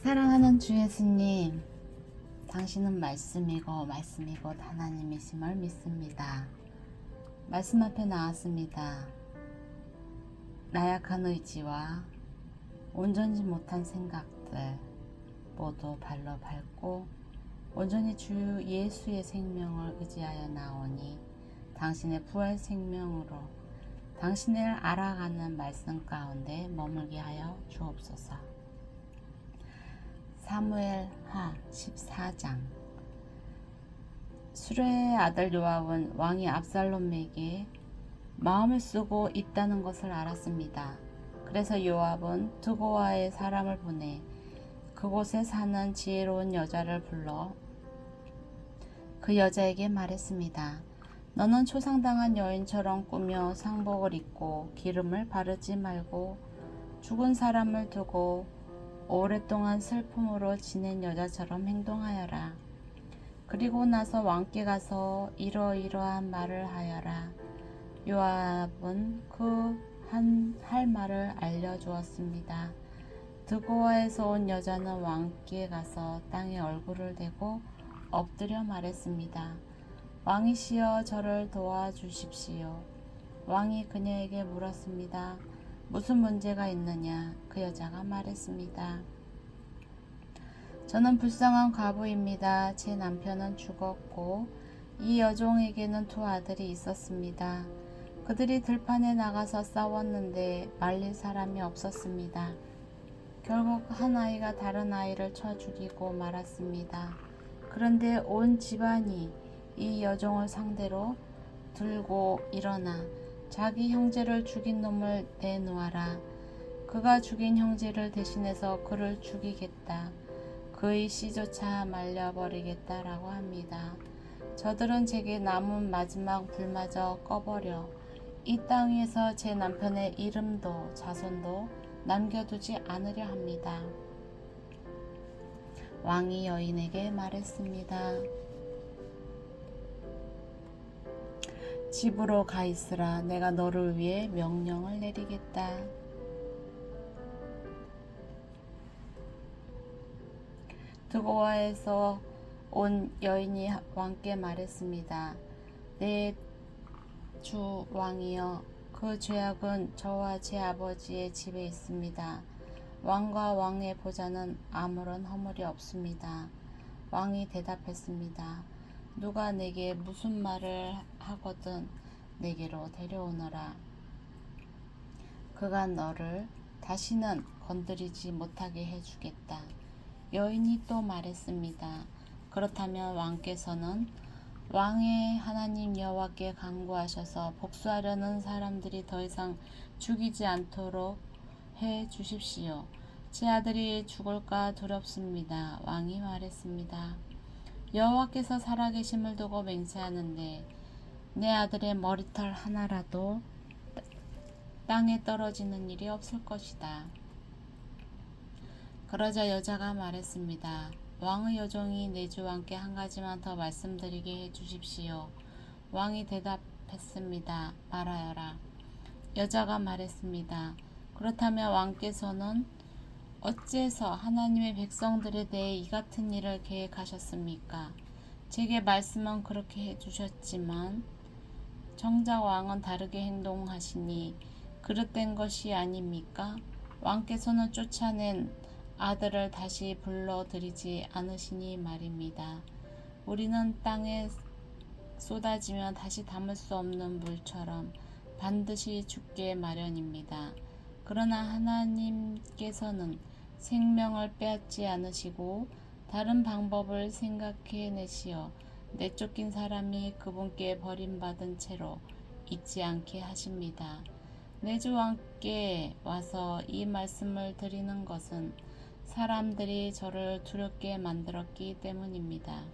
사랑하는 주 예수님, 당신은 말씀이고 말씀이 곧 하나님이심을 믿습니다. 말씀 앞에 나왔습니다. 나약한 의지와 온전히 못한 생각들 모두 발로 밟고 온전히 주 예수의 생명을 의지하여 나오니 당신의 부활 생명으로 당신을 알아가는 말씀 가운데 머물게 하여 주옵소서. 사무엘하 14장. 수레의 아들 요압은 왕이 압살롬에게 마음을 쓰고 있다는 것을 알았습니다. 그래서 요압은 드고아에 사람을 보내 그곳에 사는 지혜로운 여자를 불러 그 여자에게 말했습니다. 너는 초상당한 여인처럼 꾸며 상복을 입고 기름을 바르지 말고 죽은 사람을 두고 오랫동안 슬픔으로 지낸 여자처럼 행동하여라. 그리고 나서 왕께 가서 이러이러한 말을 하여라. 요압은 할 말을 알려주었습니다. 드고아에서 온 여자는 왕께 가서 땅에 얼굴을 대고 엎드려 말했습니다. 왕이시여, 저를 도와주십시오. 왕이 그녀에게 물었습니다. 무슨 문제가 있느냐? 그 여자가 말했습니다. 저는 불쌍한 과부입니다. 제 남편은 죽었고 이 여종에게는 두 아들이 있었습니다. 그들이 들판에 나가서 싸웠는데 말릴 사람이 없었습니다. 결국 한 아이가 다른 아이를 쳐 죽이고 말았습니다. 그런데 온 집안이 이 여종을 상대로 들고 일어나 자기 형제를 죽인 놈을 내놓아라. 그가 죽인 형제를 대신해서 그를 죽이겠다. 그의 씨조차 말려버리겠다라고 합니다. 저들은 제게 남은 마지막 불마저 꺼버려 이 땅에서 제 남편의 이름도 자손도 남겨두지 않으려 합니다. 왕이 여인에게 말했습니다. 집으로 가 있으라. 내가 너를 위해 명령을 내리겠다. 드고아에서 온 여인이 왕께 말했습니다. 내 주 왕이여, 그 죄악은 저와 제 아버지의 집에 있습니다. 왕과 왕의 보좌는 아무런 허물이 없습니다. 왕이 대답했습니다. 누가 내게 무슨 말을 하거든 내게로 데려오너라. 그가 너를 다시는 건드리지 못하게 해주겠다. 여인이 또 말했습니다. 그렇다면 왕께서는 왕의 하나님 여호와께 간구하셔서 복수하려는 사람들이 더 이상 죽이지 않도록 해 주십시오. 제 아들이 죽을까 두렵습니다. 왕이 말했습니다. 여호와께서 살아계심을 두고 맹세하는데 내 아들의 머리털 하나라도 땅에 떨어지는 일이 없을 것이다. 그러자 여자가 말했습니다. 왕의 여종이 내 주 왕께 한 가지만 더 말씀드리게 해 주십시오. 왕이 대답했습니다. 말하여라. 여자가 말했습니다. 그렇다면 왕께서는 어째서 하나님의 백성들에 대해 이 같은 일을 계획하셨습니까? 제게 말씀은 그렇게 해주셨지만 정작 왕은 다르게 행동하시니 그릇된 것이 아닙니까? 왕께서는 쫓아낸 아들을 다시 불러들이지 않으시니 말입니다. 우리는 땅에 쏟아지면 다시 담을 수 없는 물처럼 반드시 죽게 마련입니다. 그러나 하나님께서는 생명을 빼앗지 않으시고 다른 방법을 생각해내시어 내쫓긴 사람이 그분께 버림받은 채로 있지 않게 하십니다. 내 주 왕께 와서 이 말씀을 드리는 것은 사람들이 저를 두렵게 만들었기 때문입니다.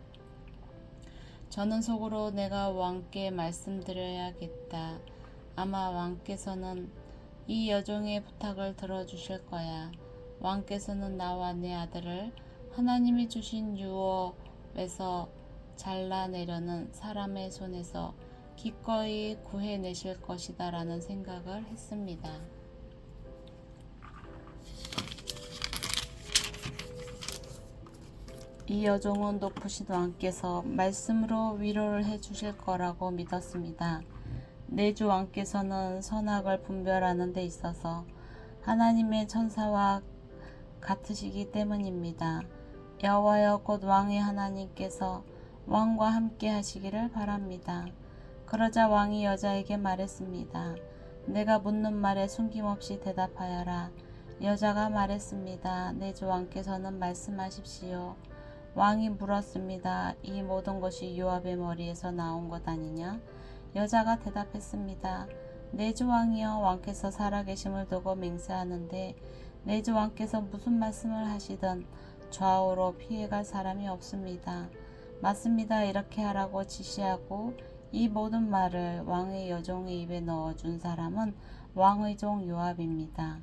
저는 속으로 내가 왕께 말씀드려야겠다. 아마 왕께서는 이 여종의 부탁을 들어주실 거야. 왕께서는 나와 내 아들을 하나님이 주신 유업에서 잘라내려는 사람의 손에서 기꺼이 구해내실 것이다 라는 생각을 했습니다. 이 여종은 높으신 왕께서 말씀으로 위로를 해주실 거라고 믿었습니다. 내주 왕께서는 선악을 분별하는 데 있어서 하나님의 천사와 같으시기 때문입니다. 여호와여 곧 왕의 하나님께서 왕과 함께 하시기를 바랍니다. 그러자 왕이 여자에게 말했습니다. 내가 묻는 말에 숨김없이 대답하여라. 여자가 말했습니다. 내주 왕께서는 말씀하십시오. 왕이 물었습니다. 이 모든 것이 요압의 머리에서 나온 것 아니냐? 여자가 대답했습니다. 내주 왕이여, 왕께서 살아계심을 두고 맹세하는데 내주 왕께서 무슨 말씀을 하시든 좌우로 피해갈 사람이 없습니다. 맞습니다. 이렇게 하라고 지시하고 이 모든 말을 왕의 여종의 입에 넣어준 사람은 왕의 종 요압입니다.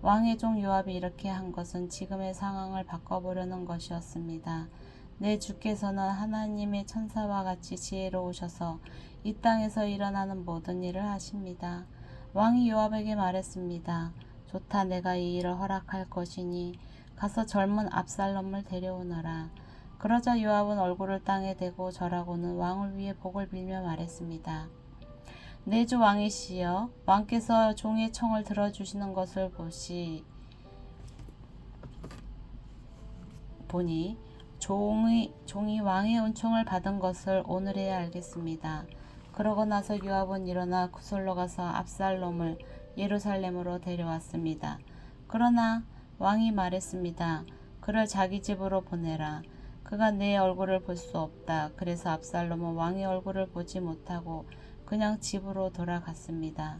왕의 종 요압이 이렇게 한 것은 지금의 상황을 바꿔보려는 것이었습니다. 내 주께서는 하나님의 천사와 같이 지혜로우셔서 이 땅에서 일어나는 모든 일을 하십니다. 왕이 요압에게 말했습니다. 좋다, 내가 이 일을 허락할 것이니 가서 젊은 압살롬을 데려오너라. 그러자 요압은 얼굴을 땅에 대고 절하고는 왕을 위해 복을 빌며 말했습니다. 내주 왕이시여, 왕께서 종의 청을 들어주시는 것을 보니 종이 왕의 은총을 받은 것을 오늘에야 알겠습니다. 그러고 나서 요압은 일어나 구슬로 가서 압살롬을 예루살렘으로 데려왔습니다. 그러나 왕이 말했습니다. 그를 자기 집으로 보내라. 그가 내 얼굴을 볼 수 없다. 그래서 압살롬은 왕의 얼굴을 보지 못하고 그냥 집으로 돌아갔습니다.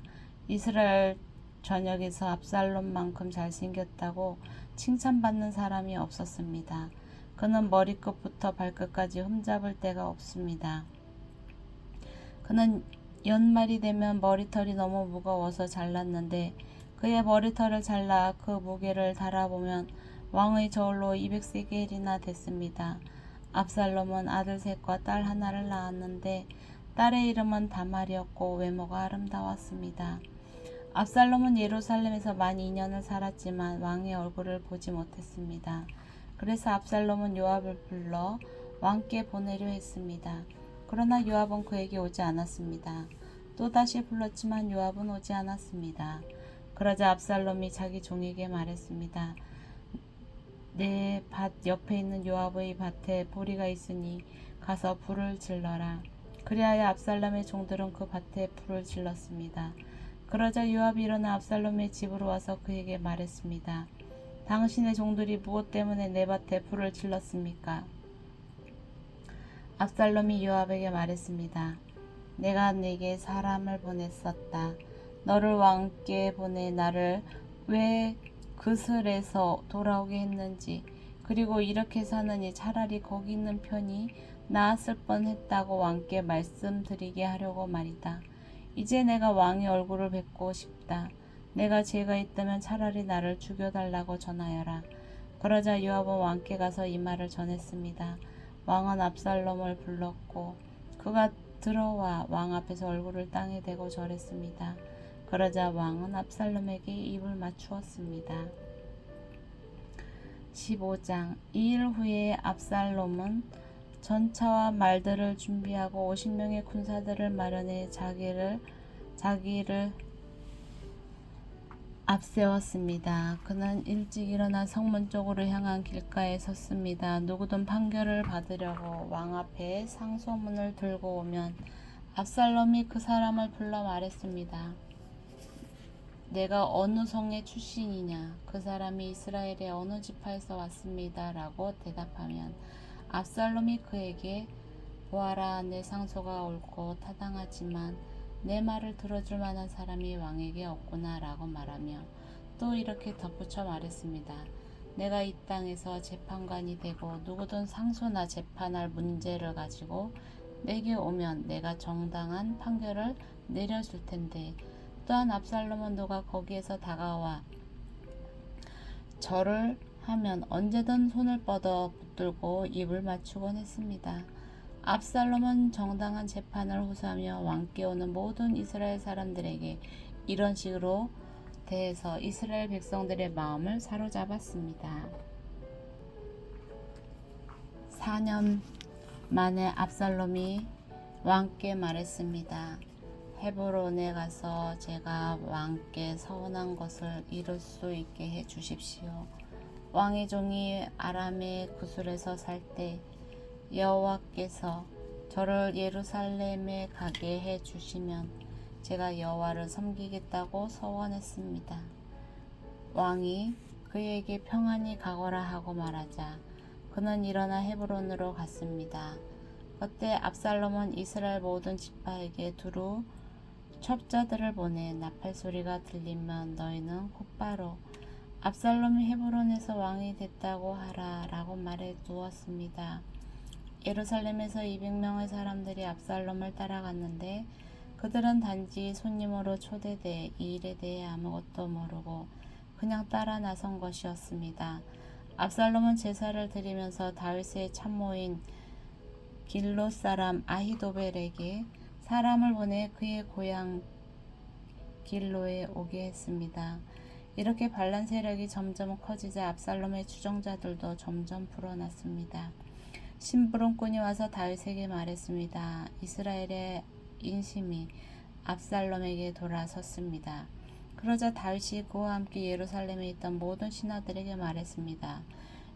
이스라엘 전역에서 압살롬만큼 잘생겼다고 칭찬받는 사람이 없었습니다. 그는 머리끝부터 발끝까지 흠잡을 데가 없습니다. 그는 연말이 되면 머리털이 너무 무거워서 잘랐는데 그의 머리털을 잘라 그 무게를 달아보면 왕의 저울로 200세겔이나 됐습니다. 압살롬은 아들 셋과 딸 하나를 낳았는데 딸의 이름은 다말이었고 외모가 아름다웠습니다. 압살롬은 예루살렘에서 만 2년을 살았지만 왕의 얼굴을 보지 못했습니다. 그래서 압살롬은 요압을 불러 왕께 보내려 했습니다. 그러나 요압은 그에게 오지 않았습니다. 또다시 불렀지만 요압은 오지 않았습니다. 그러자 압살롬이 자기 종에게 말했습니다. 내 밭 옆에 있는 요압의 밭에 보리가 있으니 가서 불을 질러라. 그리하여 압살롬의 종들은 그 밭에 불을 질렀습니다. 그러자 요압이 일어나 압살롬의 집으로 와서 그에게 말했습니다. 당신의 종들이 무엇 때문에 내 밭에 불을 질렀습니까? 압살롬이 요압에게 말했습니다. 내가 네게 사람을 보냈었다. 너를 왕께 보내 나를 왜 그슬에서 돌아오게 했는지, 그리고 이렇게 사느니 차라리 거기 있는 편이 나았을 뻔했다고 왕께 말씀드리게 하려고 말이다. 이제 내가 왕의 얼굴을 뵙고 싶다. 내가 죄가 있다면 차라리 나를 죽여달라고 전하여라. 그러자 요압은 왕께 가서 이 말을 전했습니다. 왕은 압살롬을 불렀고 그가 들어와 왕 앞에서 얼굴을 땅에 대고 절했습니다. 그러자 왕은 압살롬에게 입을 맞추었습니다. 15장. 이 일 후에 압살롬은 전차와 말들을 준비하고 50명의 군사들을 마련해 자기를 앞세웠습니다. 그는 일찍 일어나 성문 쪽으로 향한 길가에 섰습니다. 누구든 판결을 받으려고 왕 앞에 상소문을 들고 오면 압살롬이 그 사람을 불러 말했습니다. 내가 어느 성의 출신이냐? 그 사람이 이스라엘의 어느 지파에서 왔습니다. 라고 대답하면 압살롬이 그에게 보아라, 내 상소가 옳고 타당하지만 내 말을 들어줄 만한 사람이 왕에게 없구나 라고 말하며 또 이렇게 덧붙여 말했습니다. 내가 이 땅에서 재판관이 되고 누구든 상소나 재판할 문제를 가지고 내게 오면 내가 정당한 판결을 내려줄 텐데, 또한 압살롬은 누가 거기에서 다가와 절을 하면 언제든 손을 뻗어 붙들고 입을 맞추곤 했습니다. 압살롬은 정당한 재판을 호소하며 왕께 오는 모든 이스라엘 사람들에게 이런 식으로 대해서 이스라엘 백성들의 마음을 사로잡았습니다. 4년 만에 압살롬이 왕께 말했습니다. 헤브론에 가서 제가 왕께 서원한 것을 이룰 수 있게 해 주십시오. 왕의 종이 아람의 구술에서 살 때 여호와께서 저를 예루살렘에 가게 해 주시면 제가 여호와를 섬기겠다고 서원했습니다. 왕이 그에게 평안히 가거라 하고 말하자 그는 일어나 헤브론으로 갔습니다. 그때 압살롬은 이스라엘 모든 지파에게 두루 첩자들을 보내 나팔 소리가 들리면 너희는 곧바로 압살롬이 헤브론에서 왕이 됐다고 하라 라고 말해 두었습니다. 예루살렘에서 200명의 사람들이 압살롬을 따라갔는데 그들은 단지 손님으로 초대돼 이 일에 대해 아무것도 모르고 그냥 따라 나선 것이었습니다. 압살롬은 제사를 드리면서 다윗의 참모인 길롯 사람 아히도벨에게 사람을 보내 그의 고향 길로에 오게 했습니다. 이렇게 반란 세력이 점점 커지자 압살롬의 추종자들도 점점 불어났습니다. 심부름꾼이 와서 다윗에게 말했습니다. 이스라엘의 인심이 압살롬에게 돌아섰습니다. 그러자 다윗이 그와 함께 예루살렘에 있던 모든 신하들에게 말했습니다.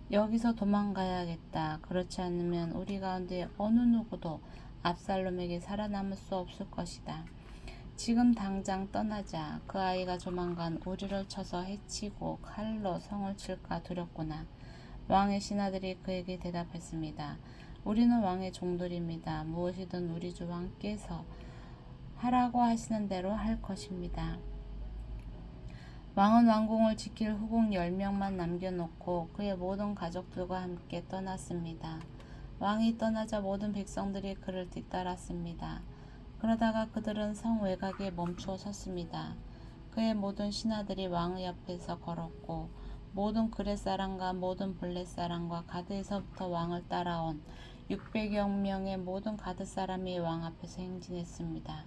여기서 도망가야겠다. 그렇지 않으면 우리 가운데 어느 누구도 압살롬에게 살아남을 수 없을 것이다. 지금 당장 떠나자. 그 아이가 조만간 우리를 쳐서 해치고 칼로 성을 칠까 두렵구나. 왕의 신하들이 그에게 대답했습니다. 우리는 왕의 종들입니다. 무엇이든 우리 주 왕께서 하라고 하시는 대로 할 것입니다. 왕은 왕궁을 지킬 후궁 10명만 남겨놓고 그의 모든 가족들과 함께 떠났습니다. 왕이 떠나자 모든 백성들이 그를 뒤따랐습니다. 그러다가 그들은 성 외곽에 멈추어 섰습니다. 그의 모든 신하들이 왕의 옆에서 걸었고 모든 그렛 사람과 모든 블렛 사람과 가드에서부터 왕을 따라온 600여 명의 모든 가드 사람이 왕 앞에서 행진했습니다.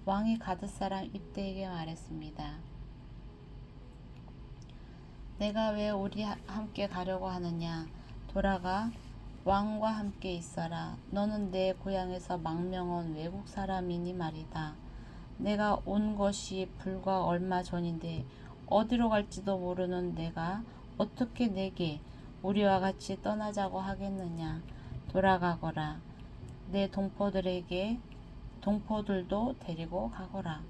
왕이 가드 사람 입대에게 말했습니다. 내가 왜 우리 함께 가려고 하느냐? 돌아가 왕과 함께 있어라. 너는 내 고향에서 망명 온 외국 사람이니 말이다. 내가 온 것이 불과 얼마 전인데 어디로 갈지도 모르는 내가 어떻게 내게 우리와 같이 떠나자고 하겠느냐. 돌아가거라. 내 동포들도 데리고 가거라.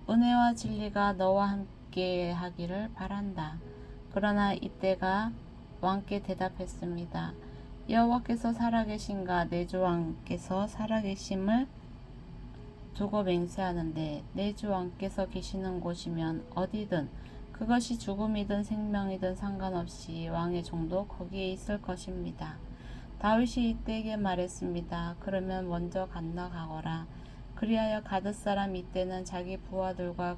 은혜와 진리가 너와 함께 하기를 바란다. 그러나 이때가 왕께 대답했습니다. 여호와께서 살아계신가 내 주 왕께서 살아계심을 두고 맹세하는데 내 주 왕께서 계시는 곳이면 어디든 그것이 죽음이든 생명이든 상관없이 왕의 종도 거기에 있을 것입니다. 다윗이 이때에게 말했습니다. 그러면 먼저 건너가거라. 그리하여 가드 사람 이때는 자기 부하들과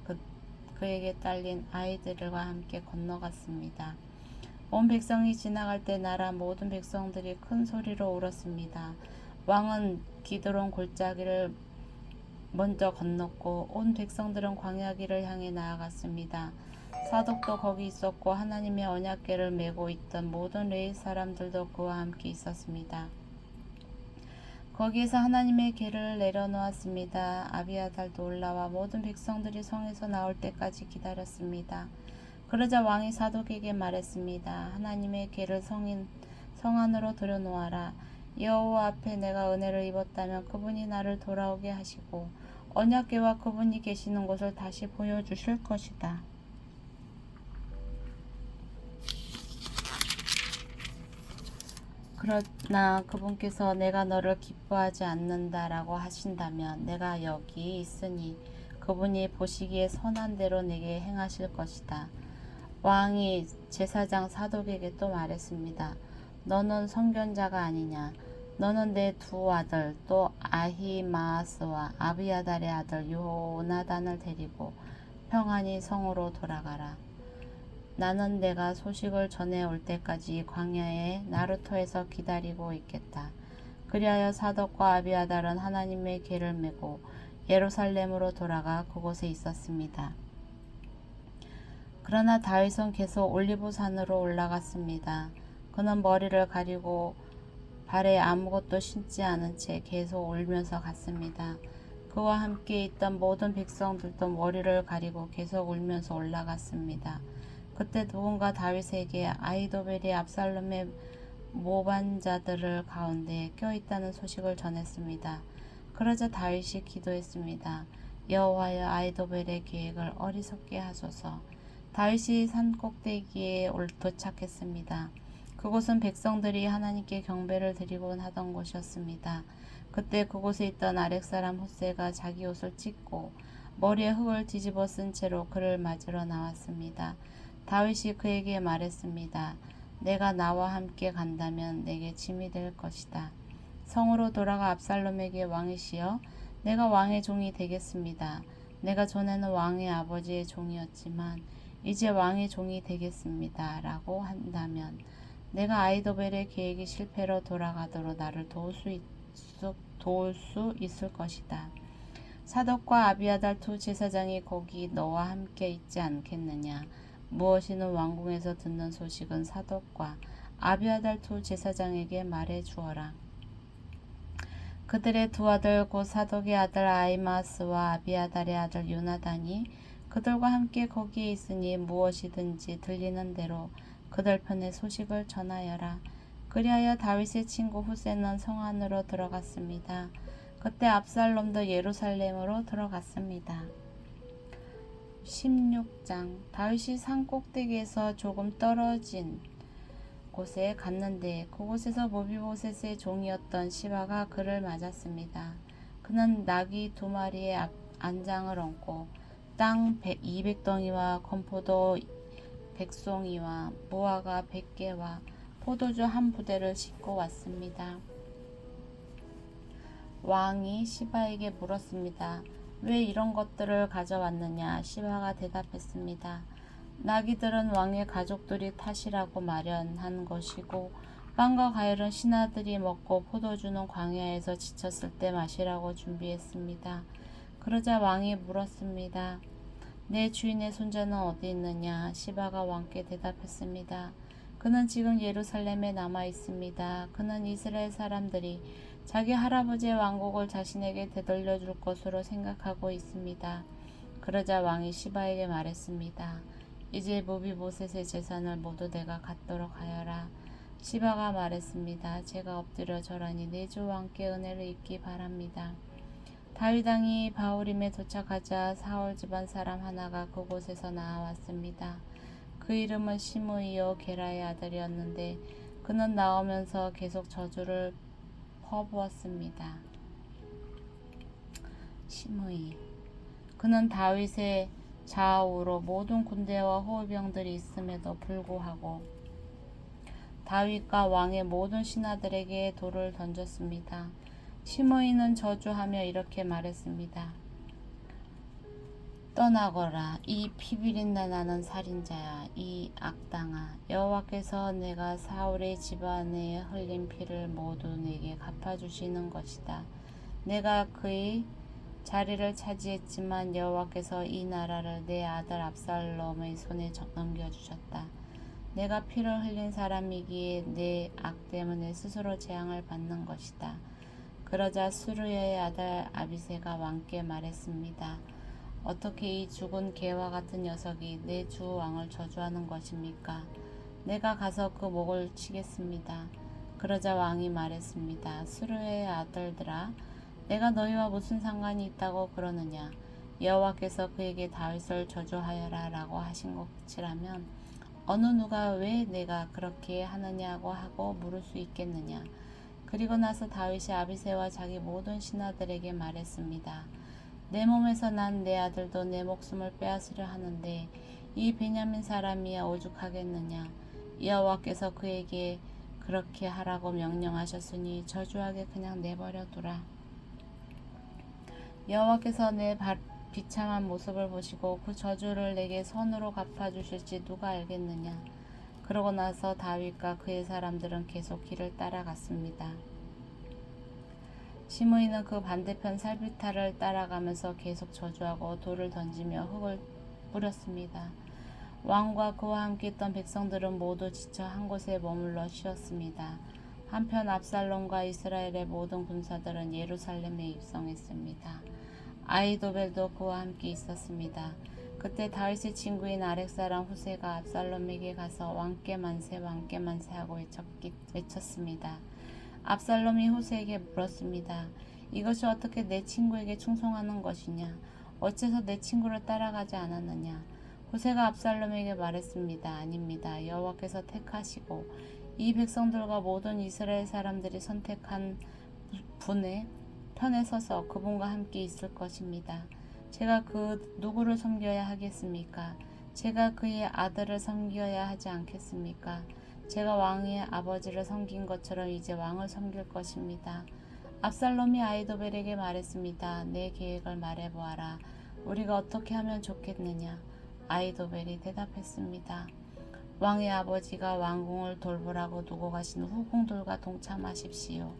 그에게 딸린 아이들과 함께 건너갔습니다. 온 백성이 지나갈 때 나라 모든 백성들이 큰 소리로 울었습니다. 왕은 기드론 골짜기를 먼저 건넜고 온 백성들은 광야길을 향해 나아갔습니다. 사독도 거기 있었고 하나님의 언약궤를 메고 있던 모든 레위 사람들도 그와 함께 있었습니다. 거기에서 하나님의 궤를 내려놓았습니다. 아비아달도 올라와 모든 백성들이 성에서 나올 때까지 기다렸습니다. 그러자 왕이 사독에게 말했습니다. 하나님의 궤를 성 안으로 들여놓아라. 여호와 앞에 내가 은혜를 입었다면 그분이 나를 돌아오게 하시고 언약궤와 그분이 계시는 곳을 다시 보여주실 것이다. 그러나 그분께서 내가 너를 기뻐하지 않는다라고 하신다면 내가 여기 있으니 그분이 보시기에 선한 대로 내게 행하실 것이다. 왕이 제사장 사독에게 또 말했습니다. 너는 선견자가 아니냐? 너는 내 두 아들 또 아히마아스와 아비아달의 아들 요나단을 데리고 평안히 성으로 돌아가라. 나는 내가 소식을 전해올 때까지 광야의 나루터에서 기다리고 있겠다. 그리하여 사독과 아비아달은 하나님의 궤를 메고 예루살렘으로 돌아가 그곳에 있었습니다. 그러나 다윗은 계속 올리브산으로 올라갔습니다. 그는 머리를 가리고 발에 아무것도 신지 않은 채 계속 울면서 갔습니다. 그와 함께 있던 모든 백성들도 머리를 가리고 계속 울면서 올라갔습니다. 그때 누군가 다윗에게 아히도벨이 압살롬의 모반자들을 가운데 껴있다는 소식을 전했습니다. 그러자 다윗이 기도했습니다. 여호와여, 아히도벨의 계획을 어리석게 하소서. 다윗이 산 꼭대기에 도착했습니다. 그곳은 백성들이 하나님께 경배를 드리고 하던 곳이었습니다. 그때 그곳에 있던 아렉 사람 훗세가 자기 옷을 찢고 머리에 흙을 뒤집어 쓴 채로 그를 맞으러 나왔습니다. 다윗이 그에게 말했습니다. 내가 나와 함께 간다면 내게 짐이 될 것이다. 성으로 돌아가 압살롬에게 왕이시여, 내가 왕의 종이 되겠습니다. 내가 전에는 왕의 아버지의 종이었지만 이제 왕의 종이 되겠습니다. 라고 한다면 내가 아히도벨의 계획이 실패로 돌아가도록 나를 도울 수 있을 것이다. 사독과 아비아달 두 제사장이 거기 너와 함께 있지 않겠느냐. 무엇이든 왕궁에서 듣는 소식은 사독과 아비아달 두 제사장에게 말해 주어라. 그들의 두 아들 곧 사독의 아들 아히마스와 아비아달의 아들 요나단이 그들과 함께 거기에 있으니 무엇이든지 들리는 대로 그들 편에 소식을 전하여라. 그리하여 다윗의 친구 훗세는 성 안으로 들어갔습니다. 그때 압살롬도 예루살렘으로 들어갔습니다. 16장. 다윗이 산 꼭대기에서 조금 떨어진 곳에 갔는데 그곳에서 모비보셋의 종이었던 시바가 그를 맞았습니다. 그는 나귀 2마리의 안장을 얹고 땅 200덩이와 건포도 100송이와 무화과 100개와 포도주 1부대를 싣고 왔습니다. 왕이 시바에게 물었습니다. 왜 이런 것들을 가져왔느냐? 시바가 대답했습니다. 나귀들은 왕의 가족들이 타시라고 마련한 것이고 빵과 과일은 신하들이 먹고 포도주는 광야에서 지쳤을 때 마시라고 준비했습니다. 그러자 왕이 물었습니다. 내 주인의 손자는 어디 있느냐? 시바가 왕께 대답했습니다. 그는 지금 예루살렘에 남아 있습니다. 그는 이스라엘 사람들이 자기 할아버지의 왕국을 자신에게 되돌려 줄 것으로 생각하고 있습니다. 그러자 왕이 시바에게 말했습니다. 이제 모비보셋의 재산을 모두 내가 갖도록 하여라. 시바가 말했습니다. 제가 엎드려 절하니 내 주 왕께 은혜를 입기 바랍니다. 다윗 왕이 바후림에 도착하자 사울 집안 사람 하나가 그곳에서 나왔습니다. 그 이름은 시므이요 게라의 아들이었는데 그는 나오면서 계속 저주를 퍼부었습니다. 시므이. 그는 다윗의 좌우로 모든 군대와 호위병들이 있음에도 불구하고 다윗과 왕의 모든 신하들에게 돌을 던졌습니다. 시므이는 저주하며 이렇게 말했습니다. 떠나거라. 이 피비린내 나는 살인자야. 이 악당아. 여호와께서 내가 사울의 집안에 흘린 피를 모두 내게 갚아주시는 것이다. 내가 그의 자리를 차지했지만 여호와께서 이 나라를 내 아들 압살롬의 손에 넘겨주셨다. 내가 피를 흘린 사람이기에 내 악 때문에 스스로 재앙을 받는 것이다. 그러자 수르야의 아들 아비새가 왕께 말했습니다. 어떻게 이 죽은 개와 같은 녀석이 내 주 왕을 저주하는 것입니까? 내가 가서 그 목을 치겠습니다. 그러자 왕이 말했습니다. 수르야의 아들들아, 내가 너희와 무슨 상관이 있다고 그러느냐? 여호와께서 그에게 다윗을 저주하여라 라고 하신 것이라면 어느 누가 왜 내가 그렇게 하느냐고 하고 물을 수 있겠느냐? 그리고 나서 다윗이 아비새와 자기 모든 신하들에게 말했습니다. 내 몸에서 난 내 아들도 내 목숨을 빼앗으려 하는데 이 베냐민 사람이야 오죽하겠느냐? 여호와께서 그에게 그렇게 하라고 명령하셨으니 저주하게 그냥 내버려 두라. 여호와께서 내 비참한 모습을 보시고 그 저주를 내게 선으로 갚아주실지 누가 알겠느냐? 그러고 나서 다윗과 그의 사람들은 계속 길을 따라갔습니다. 시므이는 그 반대편 살비타를 따라가면서 계속 저주하고 돌을 던지며 흙을 뿌렸습니다. 왕과 그와 함께 있던 백성들은 모두 지쳐 한 곳에 머물러 쉬었습니다. 한편 압살롬과 이스라엘의 모든 군사들은 예루살렘에 입성했습니다. 아히도벨도 그와 함께 있었습니다. 그때 다윗의 친구인 아렉 사람 후세가 압살롬에게 가서 왕께 만세 왕께 만세하고 외쳤습니다. 압살롬이 후세에게 물었습니다. 이것이 어떻게 내 친구에게 충성하는 것이냐? 어째서 내 친구를 따라가지 않았느냐? 후세가 압살롬에게 말했습니다. 아닙니다. 여호와께서 택하시고 이 백성들과 모든 이스라엘 사람들이 선택한 분의 편에 서서 그분과 함께 있을 것입니다. 제가 그 누구를 섬겨야 하겠습니까? 제가 그의 아들을 섬겨야 하지 않겠습니까? 제가 왕의 아버지를 섬긴 것처럼 이제 왕을 섬길 것입니다. 압살롬이 아히도벨에게 말했습니다. 내 계획을 말해보아라. 우리가 어떻게 하면 좋겠느냐? 아히도벨이 대답했습니다. 왕의 아버지가 왕궁을 돌보라고 두고 가신 후궁들과 동참하십시오.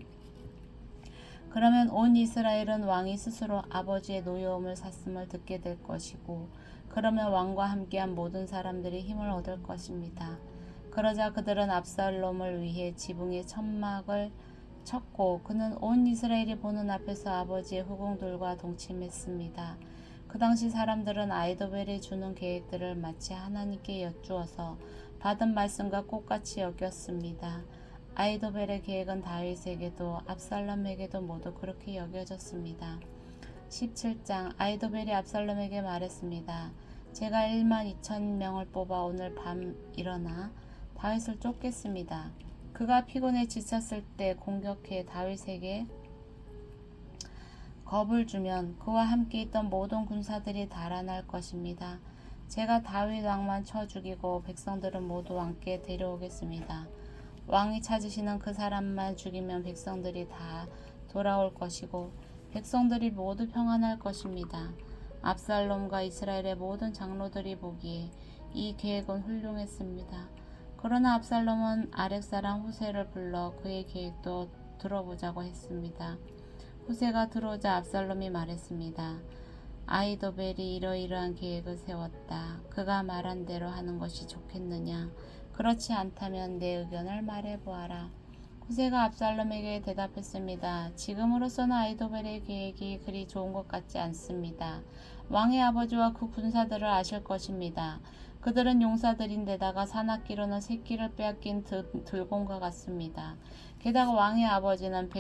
그러면 온 이스라엘은 왕이 스스로 아버지의 노여움을 샀음을 듣게 될 것이고, 그러면 왕과 함께한 모든 사람들이 힘을 얻을 것입니다. 그러자 그들은 압살롬을 위해 지붕에 천막을 쳤고, 그는 온 이스라엘이 보는 앞에서 아버지의 후궁들과 동침했습니다. 그 당시 사람들은 아히도벨이 주는 계획들을 마치 하나님께 여쭈어서 받은 말씀과 똑같이 여겼습니다. 아히도벨의 계획은 다윗에게도 압살롬에게도 모두 그렇게 여겨졌습니다. 17장 아히도벨이 압살롬에게 말했습니다. 제가 12,000명을 뽑아 오늘 밤 일어나 다윗을 쫓겠습니다. 그가 피곤해 지쳤을 때 공격해 다윗에게 겁을 주면 그와 함께 있던 모든 군사들이 달아날 것입니다. 제가 다윗 왕만 쳐 죽이고 백성들은 모두 왕께 데려오겠습니다. 왕이 찾으시는 그 사람만 죽이면 백성들이 다 돌아올 것이고 백성들이 모두 평안할 것입니다. 압살롬과 이스라엘의 모든 장로들이 보기에 이 계획은 훌륭했습니다. 그러나 압살롬은 아렉 사람 후세를 불러 그의 계획도 들어보자고 했습니다. 후세가 들어오자 압살롬이 말했습니다. 아히도벨이 이러이러한 계획을 세웠다. 그가 말한 대로 하는 것이 좋겠느냐? 그렇지 않다면 내 의견을 말해보아라. 후세가 압살롬에게 대답했습니다. 지금으로서는 아히도벨의 계획이 그리 좋은 것 같지 않습니다. 왕의 아버지와 그 군사들을 아실 것입니다. 그들은 용사들인데다가 사납기로는 새끼를 빼앗긴 들곰과 같습니다. 게다가 왕의 아버지는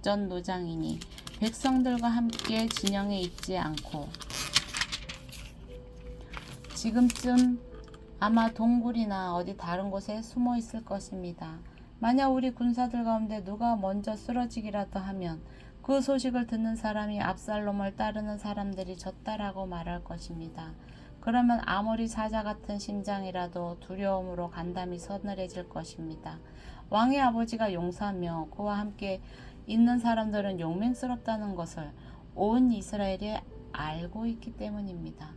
백전노장이니 백성들과 함께 진영에 있지 않고 지금쯤 아마 동굴이나 어디 다른 곳에 숨어 있을 것입니다. 만약 우리 군사들 가운데 누가 먼저 쓰러지기라도 하면 그 소식을 듣는 사람이 압살롬을 따르는 사람들이 졌다라고 말할 것입니다. 그러면 아무리 사자 같은 심장이라도 두려움으로 간담이 서늘해질 것입니다. 왕의 아버지가 용사며 그와 함께 있는 사람들은 용맹스럽다는 것을 온 이스라엘이 알고 있기 때문입니다.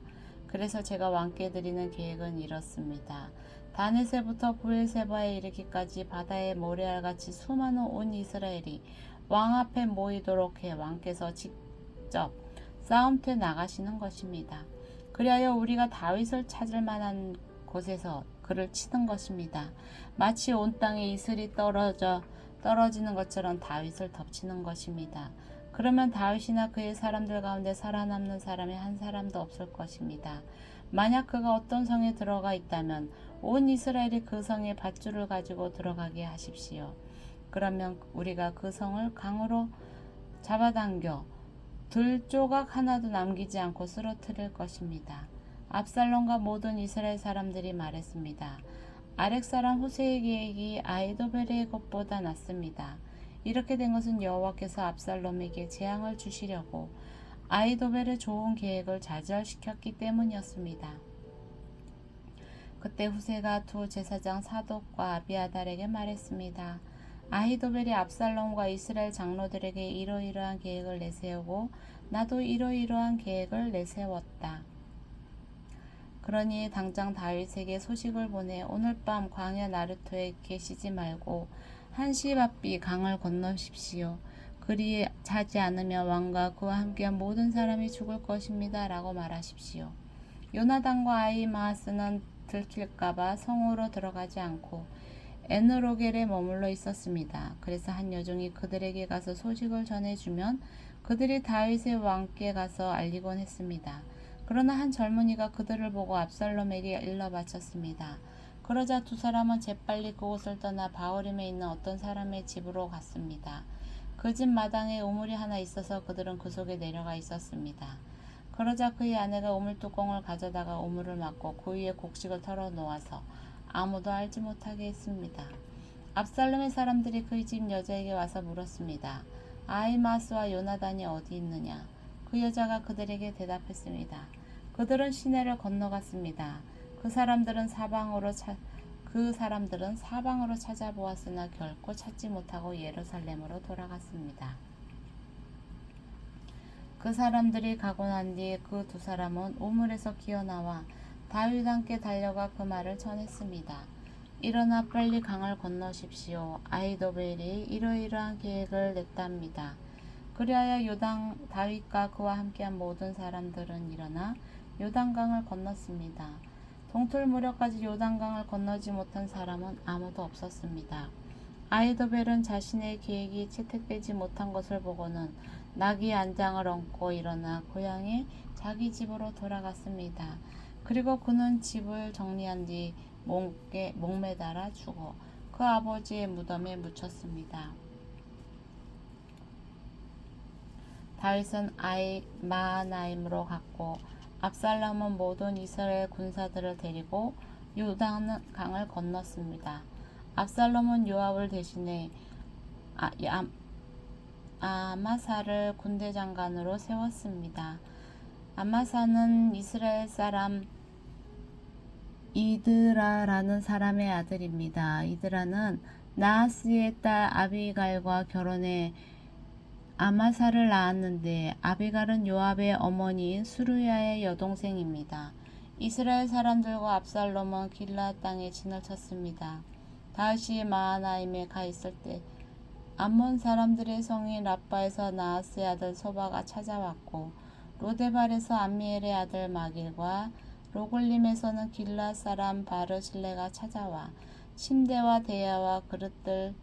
그래서 제가 왕께 드리는 계획은 이렇습니다. 다넷에부터 브엘세바에 이르기까지 바다의 모래알같이 수많은 온 이스라엘이 왕 앞에 모이도록 해 왕께서 직접 싸움터에 나가시는 것입니다. 그리하여 우리가 다윗을 찾을 만한 곳에서 그를 치는 것입니다. 마치 온 땅에 이슬이 떨어지는 것처럼 다윗을 덮치는 것입니다. 그러면 다윗이나 그의 사람들 가운데 살아남는 사람이 한 사람도 없을 것입니다. 만약 그가 어떤 성에 들어가 있다면 온 이스라엘이 그 성에 밧줄을 가지고 들어가게 하십시오. 그러면 우리가 그 성을 강으로 잡아당겨 들조각 하나도 남기지 않고 쓰러뜨릴 것입니다. 압살롬과 모든 이스라엘 사람들이 말했습니다. 아렉 사람 후세의 계획이 아히도벨의 것보다 낫습니다. 이렇게 된 것은 여호와께서 압살롬에게 재앙을 주시려고 아히도벨의 좋은 계획을 좌절시켰기 때문이었습니다. 그때 후세가 두 제사장 사독과 아비아달에게 말했습니다. 아히도벨이 압살롬과 이스라엘 장로들에게 이러이러한 계획을 내세우고 나도 이러이러한 계획을 내세웠다. 그러니 당장 다윗에게 소식을 보내 오늘 밤 광야 나루토에 계시지 말고 한시 바삐 강을 건너십시오. 그리 자지 않으면 왕과 그와 함께한 모든 사람이 죽을 것입니다. 라고 말하십시오. 요나단과 아히마아스는 들킬까봐 성으로 들어가지 않고 에너로겔에 머물러 있었습니다. 그래서 한 여종이 그들에게 가서 소식을 전해주면 그들이 다윗의 왕께 가서 알리곤 했습니다. 그러나 한 젊은이가 그들을 보고 압살롬에게 일러 바쳤습니다. 그러자 두 사람은 재빨리 그곳을 떠나 바후림에 있는 어떤 사람의 집으로 갔습니다. 그 집 마당에 우물이 하나 있어서 그들은 그 속에 내려가 있었습니다. 그러자 그의 아내가 우물 뚜껑을 가져다가 우물을 막고 그 위에 곡식을 털어 놓아서 아무도 알지 못하게 했습니다. 압살롬의 사람들이 그의 집 여자에게 와서 물었습니다. 아히마스와 요나단이 어디 있느냐? 그 여자가 그들에게 대답했습니다. 그들은 시내를 건너갔습니다. 그 사람들은 사방으로 찾아보았으나 결코 찾지 못하고 예루살렘으로 돌아갔습니다. 그 사람들이 가고 난 뒤에 그 두 사람은 우물에서 기어나와 다윗과 함께 달려가 그 말을 전했습니다. 일어나 빨리 강을 건너십시오. 아히도벨이 이러이러한 계획을 냈답니다. 그리하여 다윗과 그와 함께한 모든 사람들은 일어나 요단강을 건넜습니다. 동틀 무렵까지 요단강을 건너지 못한 사람은 아무도 없었습니다. 아히도벨은 자신의 계획이 채택되지 못한 것을 보고는 나귀 안장을 얹고 일어나 고향에 자기 집으로 돌아갔습니다. 그리고 그는 집을 정리한 뒤 목매달아 죽어 그 아버지의 무덤에 묻혔습니다. 다윗은 마하나임으로 갔고 압살롬은 모든 이스라엘 군사들을 데리고 요단강을 건넜습니다. 압살롬은 요압을 대신해 아마사를 군대 장관으로 세웠습니다. 아마사는 이스라엘 사람 이드라라는 사람의 아들입니다. 이드라는 나하스의 딸 아비갈과 결혼해 아마사를 낳았는데 아비갈은 요압의 어머니인 수루야의 여동생입니다. 이스라엘 사람들과 압살롬은 길르앗 땅에 진을 쳤습니다. 다윗이 마하나임에 가 있을 때 암몬 사람들의 성인 라빠에서 나하스의 아들 소바가 찾아왔고 로데발에서 암미엘의 아들 마길과 로글림에서는 길르앗 사람 바르실레가 찾아와 침대와 대야와 그릇들을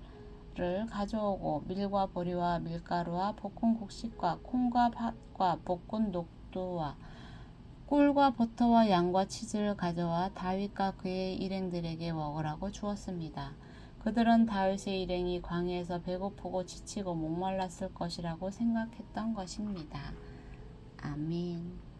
가져오고 밀과 보리와 밀가루와 볶은 곡식과 콩과 팥과 볶은 녹두와 꿀과 버터와 양과 치즈를 가져와 다윗과 그의 일행들에게 먹으라고 주었습니다. 그들은 다윗의 일행이 광야에서 배고프고 지치고 목말랐을 것이라고 생각했던 것입니다. 아멘.